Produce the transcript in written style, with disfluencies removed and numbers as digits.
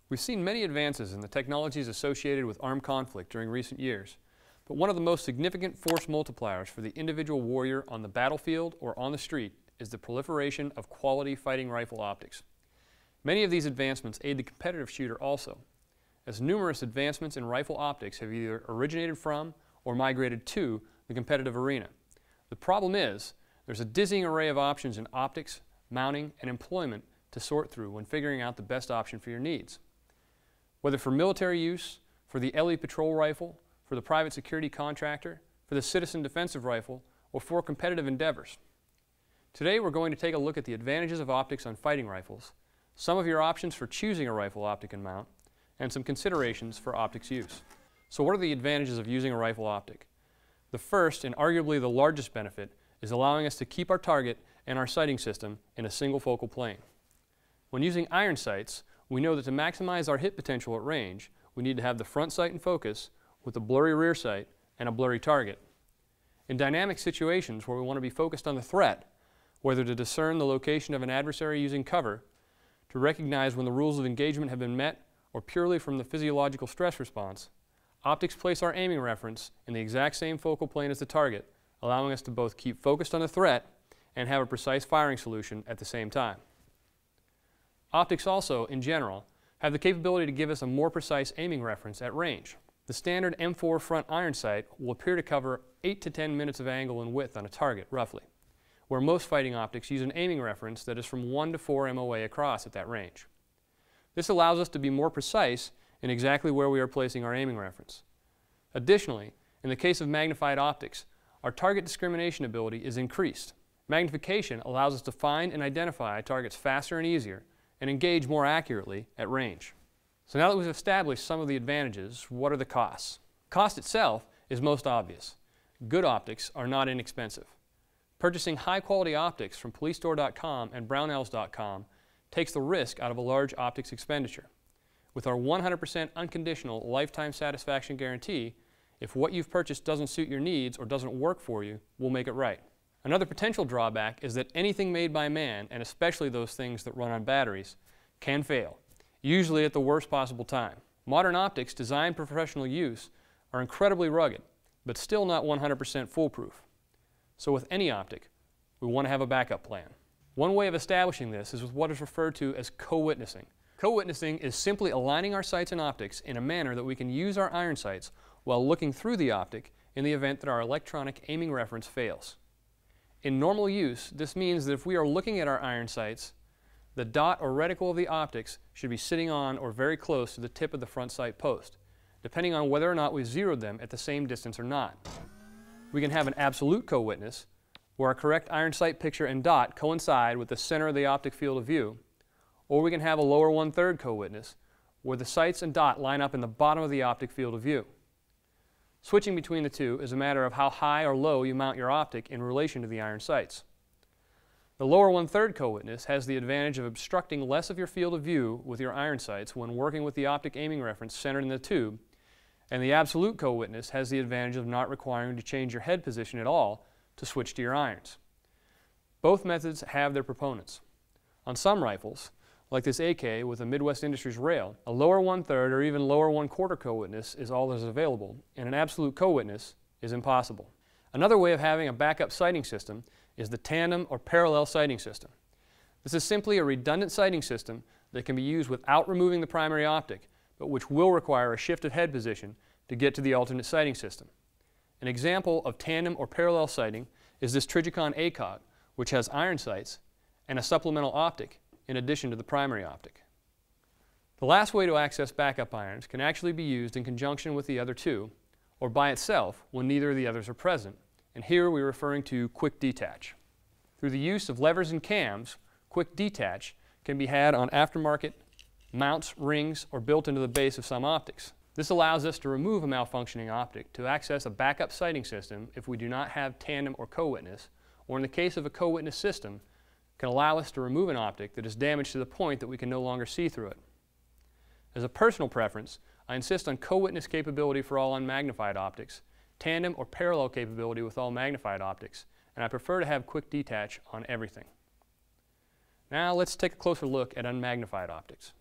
We've seen many advances in the technologies associated with armed conflict during recent years, but one of the most significant force multipliers for the individual warrior on the battlefield or on the street is the proliferation of quality fighting rifle optics. Many of these advancements aid the competitive shooter also, as numerous advancements in rifle optics have either originated from or migrated to the competitive arena. The problem is, there's a dizzying array of options in optics, mounting, and employment to sort through when figuring out the best option for your needs. Whether for military use, for the LE patrol rifle, for the private security contractor, for the citizen defensive rifle, or for competitive endeavors. Today we're going to take a look at the advantages of optics on fighting rifles, some of your options for choosing a rifle optic and mount, and some considerations for optics use. So what are the advantages of using a rifle optic? The first, and arguably the largest benefit, is allowing us to keep our target and our sighting system in a single focal plane. When using iron sights, we know that to maximize our hit potential at range, we need to have the front sight in focus with a blurry rear sight and a blurry target. In dynamic situations where we want to be focused on the threat, whether to discern the location of an adversary using cover, to recognize when the rules of engagement have been met, or purely from the physiological stress response, optics place our aiming reference in the exact same focal plane as the target, allowing us to both keep focused on the threat and have a precise firing solution at the same time. Optics also, in general, have the capability to give us a more precise aiming reference at range. The standard M4 front iron sight will appear to cover 8 to 10 minutes of angle and width on a target, roughly, where most fighting optics use an aiming reference that is from 1 to 4 MOA across at that range. This allows us to be more precise in exactly where we are placing our aiming reference. Additionally, in the case of magnified optics, our target discrimination ability is increased. Magnification allows us to find and identify targets faster and easier and engage more accurately at range. So now that we've established some of the advantages, what are the costs? Cost itself is most obvious. Good optics are not inexpensive. Purchasing high-quality optics from Policestore.com and Brownells.com takes the risk out of a large optics expenditure. With our 100% unconditional lifetime satisfaction guarantee, if what you've purchased doesn't suit your needs or doesn't work for you, we'll make it right. Another potential drawback is that anything made by man, and especially those things that run on batteries, can fail, usually at the worst possible time. Modern optics designed for professional use are incredibly rugged, but still not 100% foolproof. So with any optic, we want to have a backup plan. One way of establishing this is with what is referred to as co-witnessing. Co-witnessing is simply aligning our sights and optics in a manner that we can use our iron sights while looking through the optic in the event that our electronic aiming reference fails. In normal use, this means that if we are looking at our iron sights, the dot or reticle of the optics should be sitting on or very close to the tip of the front sight post, depending on whether or not we zeroed them at the same distance or not. We can have an absolute co-witness, where our correct iron sight picture and dot coincide with the center of the optic field of view, or we can have a lower 1/3 co-witness, where the sights and dot line up in the bottom of the optic field of view. Switching between the two is a matter of how high or low you mount your optic in relation to the iron sights. The lower 1/3 co-witness has the advantage of obstructing less of your field of view with your iron sights when working with the optic aiming reference centered in the tube, and the absolute co-witness has the advantage of not requiring to change your head position at all to switch to your irons. Both methods have their proponents. On some rifles, like this AK with a Midwest Industries rail, a lower 1/3 or even lower 1/4 co-witness is all that is available, and an absolute co-witness is impossible. Another way of having a backup sighting system is the tandem or parallel sighting system. This is simply a redundant sighting system that can be used without removing the primary optic, but which will require a shift of head position to get to the alternate sighting system. An example of tandem or parallel sighting is this Trijicon ACOG, which has iron sights and a supplemental optic in addition to the primary optic. The last way to access backup irons can actually be used in conjunction with the other two, or by itself when neither of the others are present, and here we're referring to quick detach. Through the use of levers and cams, quick detach can be had on aftermarket mounts, rings, or built into the base of some optics. This allows us to remove a malfunctioning optic to access a backup sighting system if we do not have tandem or co-witness, or in the case of a co-witness system, can allow us to remove an optic that is damaged to the point that we can no longer see through it. As a personal preference, I insist on co-witness capability for all unmagnified optics, tandem or parallel capability with all magnified optics, and I prefer to have quick detach on everything. Now let's take a closer look at unmagnified optics.